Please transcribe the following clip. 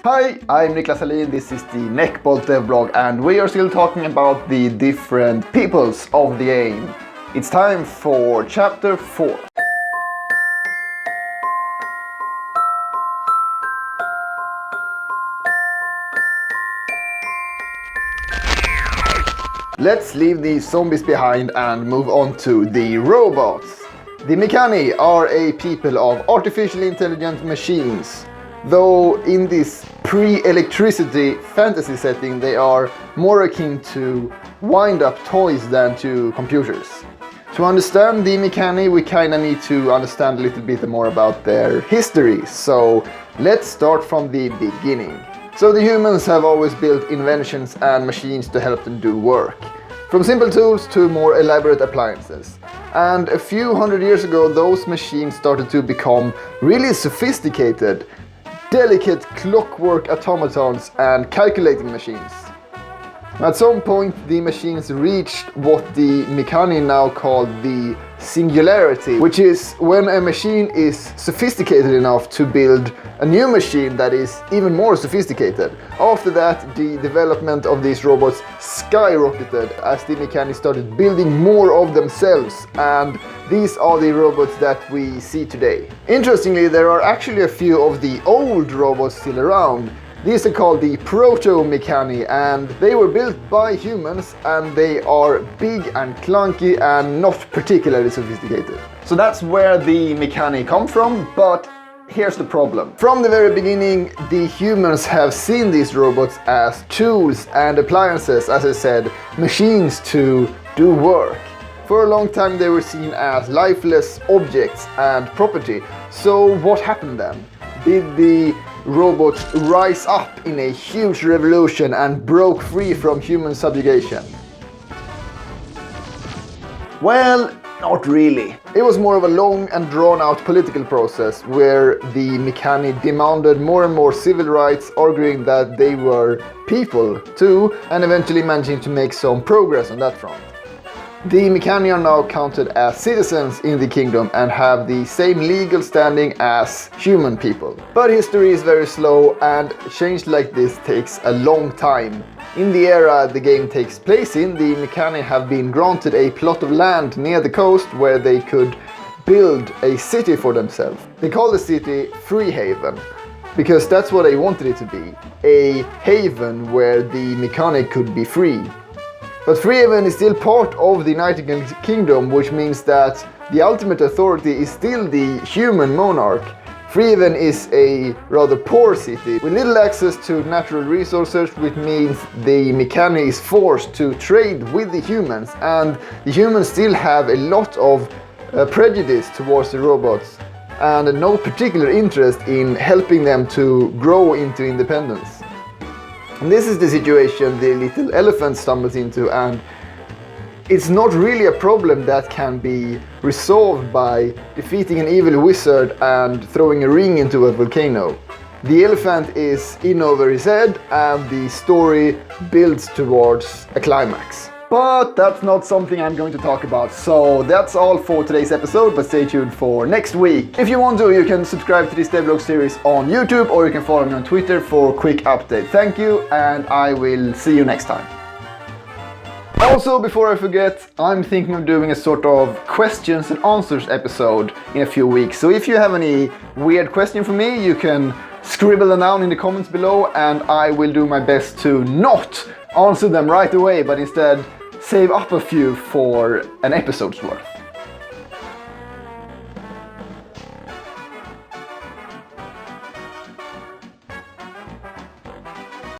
Hi, I'm Niklas Hallin, this is the Neckbolt devlog, and we are still talking about the different peoples of the game. It's time for chapter 4. Let's leave the zombies behind and move on to the robots. The Mekani are a people of artificially intelligent machines. Though in this pre-electricity fantasy setting they are more akin to wind-up toys than to computers. To understand the Mekani we kinda need to understand a little bit more about their history, so let's start from the beginning. So the humans have always built inventions and machines to help them do work. From simple tools to more elaborate appliances. And a few hundred years ago those machines started to become really sophisticated, delicate clockwork automatons and calculating machines. At some point the machines reached what the Mekani now call the singularity, which is when a machine is sophisticated enough to build a new machine that is even more sophisticated. After that, the development of these robots skyrocketed as the Mekani started building more of themselves, and these are the robots that we see today. Interestingly, there are actually a few of the old robots still around. These are called the proto-Mekani, and they were built by humans, and they are big and clunky and not particularly sophisticated. So that's where the Mekani come from, but here's the problem. From the very beginning, the humans have seen these robots as tools and appliances, as I said, machines to do work. For a long time they were seen as lifeless objects and property. So what happened then? Did the robots rise up in a huge revolution and broke free from human subjugation? Well, not really. It was more of a long and drawn out political process where the Mekani demanded more and more civil rights, arguing that they were people too, and eventually managing to make some progress on that front. The Mekani are now counted as citizens in the kingdom and have the same legal standing as human people. But history is very slow and change like this takes a long time. In the era the game takes place in, the Mekani have been granted a plot of land near the coast where they could build a city for themselves. They call the city Freehaven, because that's what they wanted it to be, a haven where the Mekani could be free. But Freehaven is still part of the United Kingdom, which means that the ultimate authority is still the human monarch. Freehaven is a rather poor city with little access to natural resources, which means the Mekani is forced to trade with the humans, and the humans still have a lot of prejudice towards the robots and no particular interest in helping them to grow into independence. And this is the situation the little elephant stumbles into, and it's not really a problem that can be resolved by defeating an evil wizard and throwing a ring into a volcano. The elephant is in over his head and the story builds towards a climax. But that's not something I'm going to talk about, so that's all for today's episode, but stay tuned for next week. If you want to, you can subscribe to this devlog series on YouTube, or you can follow me on Twitter for quick update. Thank you, and I will see you next time. Also, before I forget, I'm thinking of doing a sort of questions and answers episode in a few weeks, so if you have any weird question for me, you can scribble them down in the comments below, and I will do my best to not answer them right away, but instead save up a few for an episode's worth.